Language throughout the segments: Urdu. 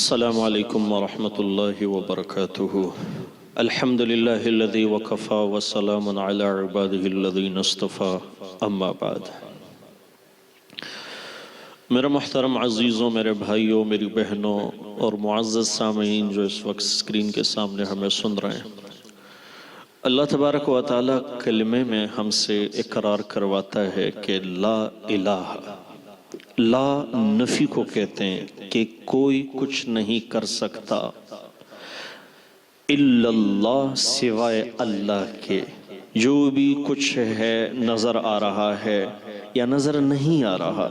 السلام علیکم ورحمۃ اللہ وبرکاتہ۔ الحمد للہ الذی وکفی وسلام علی عبادہ الذین اصطفی، اما بعد۔ میرے محترم عزیزوں، میرے بھائیوں، میری بہنوں اور معزز سامعین جو اس وقت اسکرین کے سامنے ہمیں سن رہے ہیں، اللہ تبارک و تعالیٰ کلمے میں ہم سے اقرار کرواتا ہے کہ لا الہ، لا نفی کو کہتے ہیں کہ کوئی کچھ نہیں کر سکتا الا اللہ، سوائے اللہ کے۔ جو بھی کچھ ہے، نظر آ رہا ہے یا نظر نہیں آ رہا،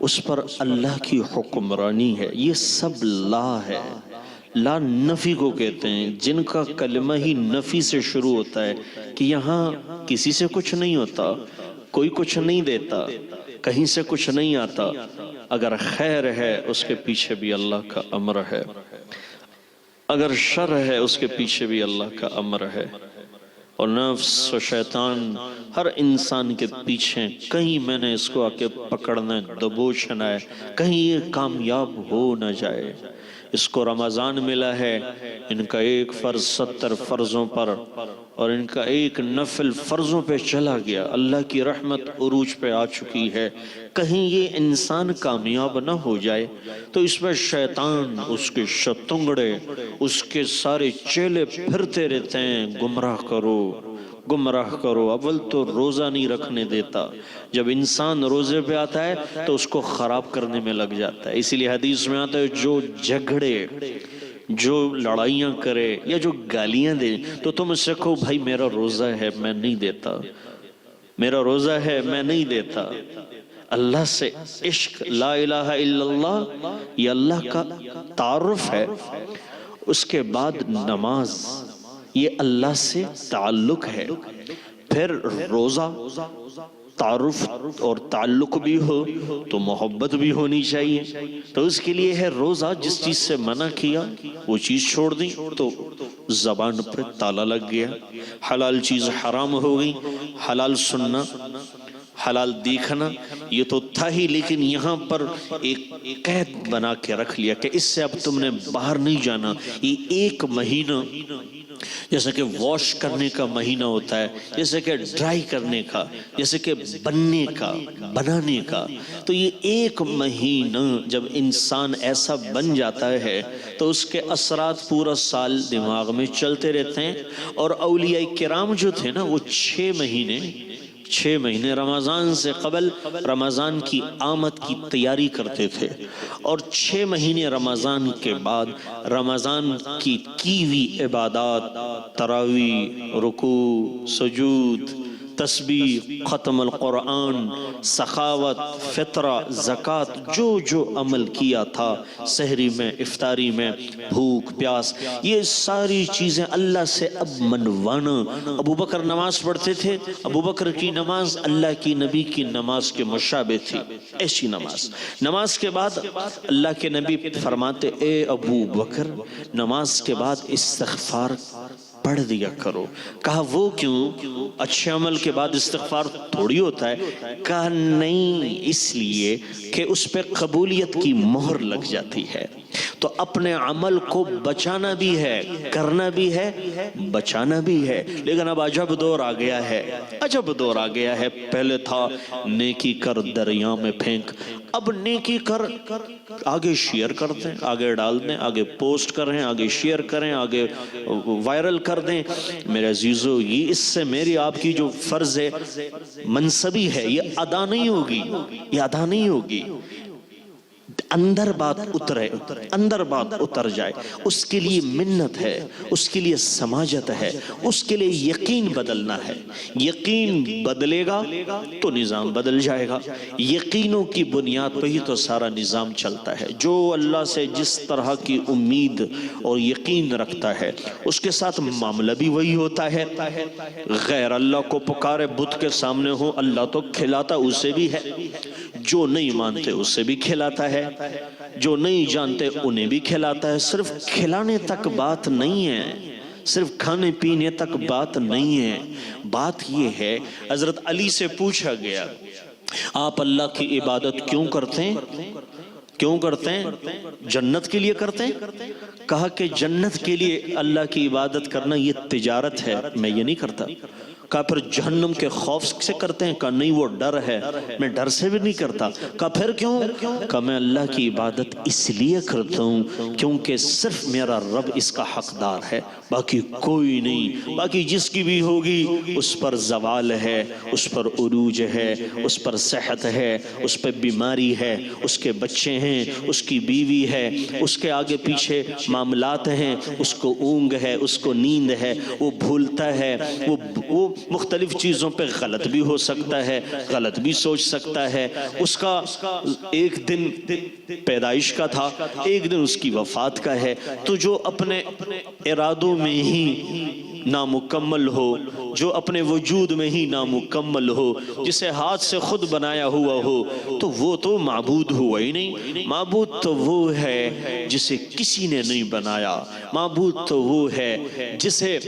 اس پر اللہ کی حکمرانی ہے۔ یہ سب لا ہے۔ لا نفی کو کہتے ہیں، جن کا کلمہ ہی نفی سے شروع ہوتا ہے کہ یہاں کسی سے کچھ نہیں ہوتا، کوئی کچھ نہیں دیتا، کہیں سے کچھ نہیں آتا۔ اگر خیر ہے اس کے پیچھے بھی اللہ کا امر ہے، اگر شر ہے اس کے پیچھے بھی اللہ کا امر ہے۔ اور نفس و شیطان ہر انسان کے پیچھے کہیں میں نے اس کو آ کے پکڑنا ہے، دبوچنا ہے، کہیں یہ کامیاب ہو نہ جائے۔ اس کو رمضان ملا ہے، ان کا ایک فرض 70 فرضوں پر اور ان کا ایک نفل فرضوں پہ چلا گیا۔ اللہ کی رحمت عروج پہ آ چکی ہے، کہیں یہ انسان کامیاب نہ ہو جائے تو اس میں شیطان، اس کے شتنگڑے، اس کے سارے چیلے پھرتے رہتے ہیں، گمراہ کرو، گمراہ کرو۔ اول تو روزہ نہیں رکھنے دیتا، جب انسان روزے پہ آتا ہے تو اس کو خراب کرنے میں لگ جاتا ہے۔ اسی لیے حدیث میں آتا ہے جو جھگڑے، جو لڑائیاں کرے یا جو گالیاں دے تو تم اس سے کہو بھائی میرا روزہ ہے میں نہیں دیتا، میرا روزہ ہے میں نہیں دیتا۔ اللہ سے عشق، لا الہ الا اللہ، یہ اللہ کا تعارف ہے۔ اس کے بعد نماز، یہ اللہ سے تعلق ہے۔ پھر روزہ، تعارف اور تعلق بھی ہو تو محبت بھی ہونی چاہیے، تو اس کے لیے ہے روزہ۔ جس چیز سے منع کیا وہ چیز چھوڑ دی تو زبان پہ تالا لگ گیا، حلال چیز حرام ہو گئی، حلال سننا، حلال دیکھنا یہ تو تھا ہی، لیکن یہاں پر ایک قید بنا کے رکھ لیا کہ اس سے اب تم نے باہر نہیں جانا۔ یہ ایک مہینہ جیسے کہ واش کرنے کا مہینہ ہوتا ہے، جیسے کہ ڈرائی کرنے کا، جیسے کہ بننے کا، بنانے کا، تو یہ ایک مہینہ جب انسان ایسا بن جاتا ہے تو اس کے اثرات پورا سال دماغ میں چلتے رہتے ہیں۔ اور اولیاء کرام جو تھے نا، وہ 6 مہینے رمضان سے قبل رمضان کی آمد کی تیاری کرتے تھے، اور 6 مہینے رمضان کے بعد رمضان کی ہوئی عبادات، تراویح، رکوع، سجود، تسبیح، ختم القرآن، سخاوت، فطرہ، زکوٰۃ، جو عمل کیا تھا، سحری میں، افطاری میں، بھوک پیاس، یہ ساری چیزیں اللہ سے اب منوانا۔ ابو بکر نماز پڑھتے تھے، ابو بکر کی نماز اللہ کی نبی کی نماز کے مشابہ تھی، ایسی نماز کے بعد اللہ کے نبی فرماتے اے ابو بکر نماز کے بعد استغفار پڑھ دیا کرو۔ کہا وہ کیوں؟ اچھے عمل کے بعد استغفار تھوڑی ہوتا ہے؟ کہا نہیں، اس لیے کہ اس پہ قبولیت کی مہر لگ جاتی ہے۔ تو اپنے عمل کو بچانا بھی ہے، کرنا بھی ہے، بچانا بھی ہے۔ لیکن اب عجب دور آ گیا ہے، عجب دور آ گیا ہے۔ پہلے تھا نیکی کر دریا میں پھینک، اب نیکی کر آگے شیئر کر دیں، آگے ڈال دیں، آگے پوسٹ کریں، آگے شیئر کریں، آگے وائرل کر دیں۔ میرے عزیزو، یہ اس سے میری آپ کی جو فرض ہے منصبی ہے یہ ادا نہیں ہوگی، یہ ادا نہیں ہوگی۔ اندر بات اترے، اندر بات اتر جائے، اس کے لیے منت ہے، اس کے لیے سماجت ہے، اس کے لیے یقین بدلنا ہے۔ یقین بدلے گا تو نظام بدل جائے گا۔ یقینوں کی بنیاد پہ ہی تو سارا نظام چلتا ہے۔ جو اللہ سے جس طرح کی امید اور یقین رکھتا ہے اس کے ساتھ معاملہ بھی وہی ہوتا ہے۔ غیر اللہ کو پکارے، بت کے سامنے ہو، اللہ تو کھلاتا اسے بھی ہے، جو نہیں مانتے اسے بھی کھلاتا ہے، جو نہیں جانتے انہیں بھی کھلاتا ہے۔ صرف کھلانے تک بات نہیں ہے، صرف کھانے پینے تک بات نہیں ہے، بات یہ ہے۔ حضرت علی سے پوچھا گیا آپ اللہ کی عبادت کیوں کرتے ہیں؟ کیوں کرتے ہیں؟ جنت کے لیے کرتے ہیں؟ کہا کہ جنت کے لیے اللہ کی عبادت کرنا یہ تجارت ہے، میں یہ نہیں کرتا۔ کہا پھر جہنم کے خوف سے کرتے ہیں؟ کہا نہیں، وہ ڈر ہے، میں ڈر سے بھی نہیں کرتا۔ کہا پھر کیوں؟ کہا میں اللہ کی عبادت اس لیے کرتا ہوں کیونکہ صرف میرا رب اس کا حقدار ہے، باقی کوئی نہیں۔ باقی جس کی بھی ہوگی اس پر زوال ہے، اس پر عروج ہے، اس پر صحت ہے، اس پہ بیماری ہے، اس کے بچے ہیں، اس کی بیوی ہے، اس کے آگے پیچھے معاملات ہیں، اس کو اونگ ہے، اس کو نیند ہے، وہ بھولتا ہے، وہ مختلف چیزوں پہ غلط بھی ہو سکتا ہے، غلط بھی سوچ سکتا ہے۔ اس کا ایک دن پیدائش کا تھا، ایک دن اس کی وفات کا ہے۔ تو جو اپنے ارادوں میں ہی نامکمل ہو، جو اپنے وجود میں ہی نامکمل ہو، جسے ہاتھ سے خود بنایا ہوا ہو، تو وہ تو معبود ہوا ہی نہیں۔ معبود تو وہ ہے جسے کسی نے نہیں بنایا، معبود تو وہ ہے جسے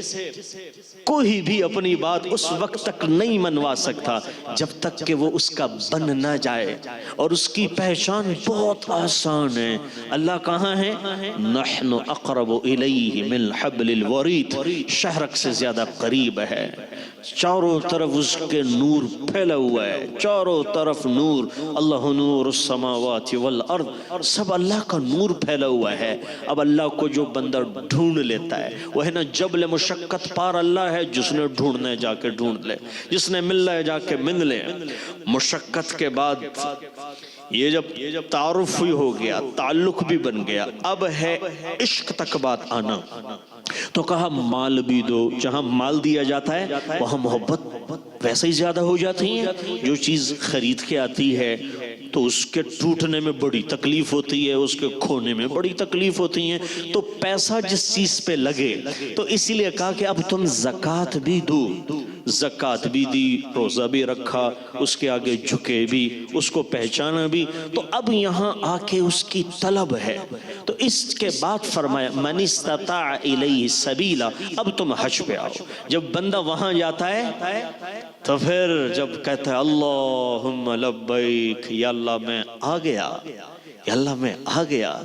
کوئی بھی اپنی بات اس وقت تک نہیں منوا سکتا جب تک کہ وہ اس کا بن نہ جائے۔ اور اس کی پہچان بہت آسان ہے۔ اللہ کہاں ہے؟ نحن اقرب الیہ من حبل الورید، شہرک سے زیادہ قریب ہے۔ چاروں طرف اس کے نور پھیلا ہوا ہے، چاروں طرف نور۔ اللہ نور السماوات والارض، سب اللہ کا نور پھیلا ہوا ہے۔ اب اللہ کو جو بندہ ڈھونڈ لیتا ہے، وہ ہے نا جبل مشقت پار اللہ ہے، جس نے ڈھونڈنا ہے جا کے ڈھونڈ لے، جس نے ملنا ہے جا کے مل لے۔ مشقت کے بعد یہ جب تعارف بھی ہو گیا، تعلق بھی بن گیا، اب ہے عشق تک بات آنا۔ تو کہا مال بھی دو، جہاں مال دیا جاتا ہے وہاں محبت ویسے ہی زیادہ ہو جاتی ہے۔ جو چیز خرید کے آتی ہے تو اس کے ٹوٹنے میں بڑی تکلیف ہوتی ہے، اس کے کھونے میں بڑی تکلیف ہوتی ہے۔ تو پیسہ جس چیز پہ لگے، تو اسی لیے کہا کہ اب تم زکوٰۃ بھی دو۔ زکوٰۃ بھی دی، روزہ بھی رکھا، اس کے آگے جھکے بھی، اس کو پہچانا بھی۔ تو اب یہاں آ کے اس کی طلب ہے۔ تو اس کے بعد فرمایا من استطاع الیہ سبیلا، اب تم حج پہ آؤ۔ جب بندہ وہاں جاتا ہے تو پھر جب کہتا ہے اللہم لبیک، یا اللہ میں آ گیا، یا اللہ میں آ گیا،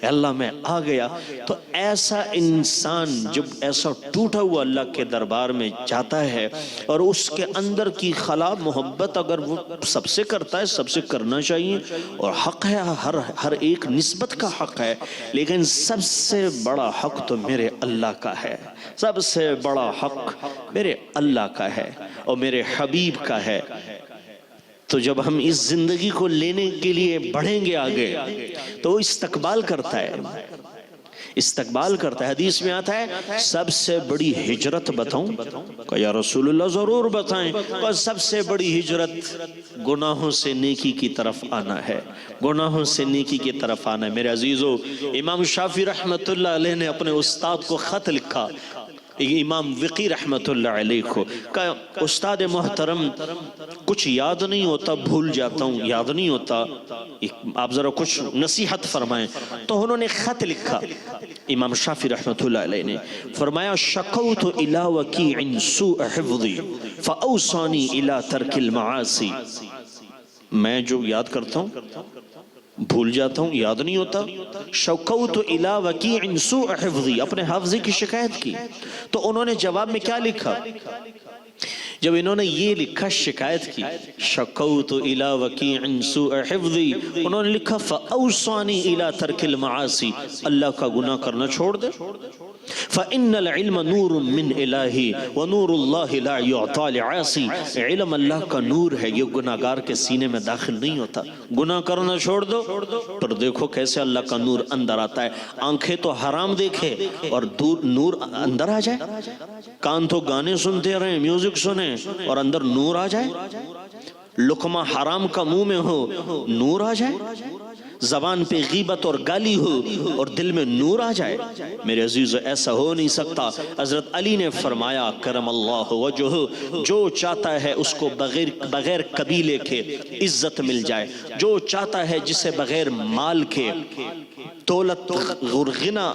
یا اللہ میں آ گیا، تو ایسا انسان جب ایسا ٹوٹا ہوا اللہ کے دربار میں جاتا ہے اور اس کے اندر کی خلا محبت اگر وہ سب سے کرتا ہے، سب سے کرنا چاہیے اور حق ہے، ہر ایک نسبت کا حق ہے، لیکن سب سے بڑا حق تو میرے اللہ کا ہے، سب سے بڑا حق میرے اللہ کا ہے اور میرے حبیب کا ہے۔ تو جب ہم اس زندگی کو لینے کے لیے بڑھیں گے آگے تو وہ استقبال کرتا ہے، استقبال کرتا ہے۔ حدیث میں آتا ہے سب سے بڑی ہجرت بتاؤں؟ کہ یا رسول اللہ ضرور بتائیں۔ کہ سب سے بڑی ہجرت گناہوں سے نیکی کی طرف آنا ہے، گناہوں سے نیکی کی طرف آنا ہے۔ میرے عزیزو، امام شافعی رحمت اللہ علیہ نے اپنے استاد کو خط لکھا، امام وقی رحمت اللہ علیہ کو، کہا استاد محترم کچھ یاد نہیں ہوتا، بھول جاتا ہوں، یاد نہیں ہوتا، آپ ذرا کچھ نصیحت فرمائیں۔ تو انہوں نے خط لکھا امام شافعی رحمت اللہ علیہ نے، فرمایا شکوت الی وکیع سوء حفظی فاوصانی الی ترک المعاصی۔ میں جو یاد کرتا ہوں بھول جاتا ہوں، یاد نہیں ہوتا۔ شکوت الی وکیع سوء حفظی، اپنے حافظی کی شکایت کی۔ تو انہوں نے جواب میں کیا لکھا؟ جب انہوں نے یہ لکھا، شکایت کی، شکوت الی وکیع سوء حفظی، انہوں نے لکھا فاوصانی الی ترک المعاصی، اللہ کا گناہ کرنا چھوڑ دے۔ فَإِنَّ الْعِلْمَ نُورٌ مِّنْ إِلَٰهِ وَنُورُ اللَّهِ لَا يُعْطَى لِعَاصٍ، علم اللہ کا نور ہے، یہ گناہگار کے سینے میں داخل نہیں ہوتا۔ گناہ کرنا چھوڑ دو، پر دیکھو کیسے اللہ کا نور اندر آتا ہے۔ آنکھیں تو حرام دیکھے اور نور اندر آ جائے، کان تو گانے سنتے رہیں، میوزک سنیں اور اندر نور آ جائے، لقمہ حرام کا منہ میں ہو نور آ جائے، زبان پہ غیبت اور گالی ہو اور دل میں نور آ جائے۔ میرے عزیز، ایسا ہو نہیں سکتا۔ حضرت علی نے فرمایا کرم اللہ وجہہ، جو چاہتا ہے اس کو بغیر قبیلے کے عزت مل جائے، جو چاہتا ہے جسے بغیر مال کے دولت اور غنا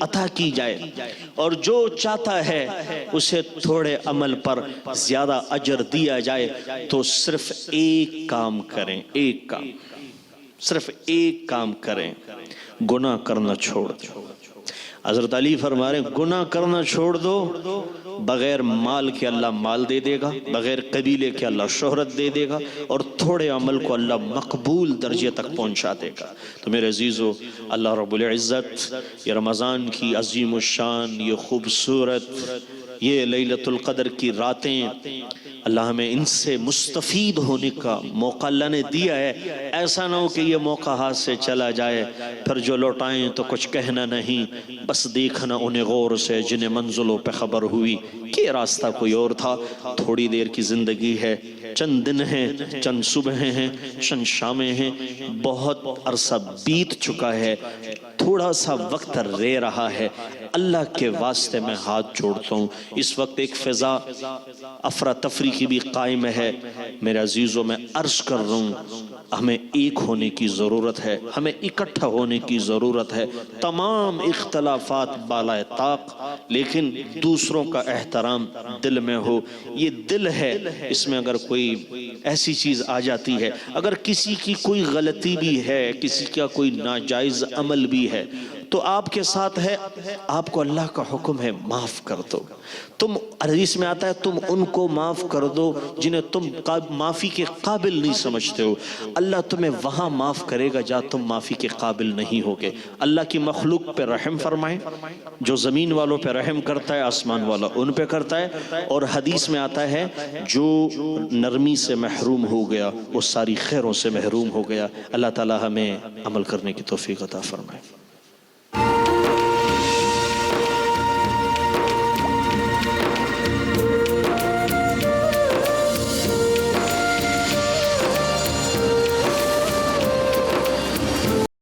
عطا کی جائے، اور جو چاہتا ہے اسے تھوڑے عمل پر زیادہ اجر دیا جائے، تو صرف ایک کام کریں، ایک کام، صرف ایک کام کریں، گناہ کرنا چھوڑ دیں۔ حضرت علی فرما رہے ہیں گناہ کرنا چھوڑ دو، بغیر مال کے اللہ مال دے دے گا، بغیر قبیلے کے اللہ شہرت دے دے گا، اور تھوڑے عمل کو اللہ مقبول درجے تک پہنچا دے گا۔ تو میرے عزیزو، اللہ رب العزت یہ رمضان کی عظیم الشان، یہ خوبصورت، یہ لیلۃ القدر کی راتیں، اللہ ہمیں ان سے مستفید ہونے کا موقع اللہ نے دیا ہے۔ ایسا نہ ہو کہ یہ موقع ہاتھ سے چلا جائے، پھر جو لوٹائیں تو کچھ کہنا نہیں، بس دیکھنا انہیں غور سے جنہیں منزلوں پہ خبر ہوئی کہ راستہ کوئی اور تھا۔ تھوڑی دیر کی زندگی ہے، چند دن ہیں، چند صبحیں ہیں، چند شامیں ہیں، بہت عرصہ بیت چکا ہے، تھوڑا سا وقت رہ رہا ہے۔ اللہ کے واسطے میں ہاتھ جوڑتا ہوں، اس وقت ایک فضا افراتفری کی بھی قائم ہے۔ میرے عزیزوں، میں عرض کر رہا ہوں ہمیں ایک ہونے کی ضرورت ہے، ہمیں اکٹھا ہونے کی ضرورت ہے۔ تمام اختلافات بالائے طاق، لیکن دوسروں کا احترام دل میں ہو۔ یہ دل ہے، اس میں اگر کوئی ایسی چیز آ جاتی ہے، اگر کسی کی کوئی غلطی بھی ہے، کسی کا کوئی ناجائز عمل بھی ہے، تو آپ کے ساتھ ہے، آپ کو اللہ کا حکم ہے معاف کر دو۔ تم حدیث میں آتا ہے تم ان کو معاف کر دو جنہیں تم معافی کے قابل نہیں سمجھتے ہو، اللہ تمہیں وہاں معاف کرے گا جہاں تم معافی کے قابل نہیں ہوگے۔ اللہ کی مخلوق پہ رحم فرمائیں، جو زمین والوں پہ رحم کرتا ہے آسمان والا ان پہ کرتا ہے، اور حدیث میں آتا ہے جو نرمی سے محروم ہو گیا وہ ساری خیروں سے محروم ہو گیا۔ اللہ تعالی ہمیں عمل کرنے کی توفیق عطا فرمائے۔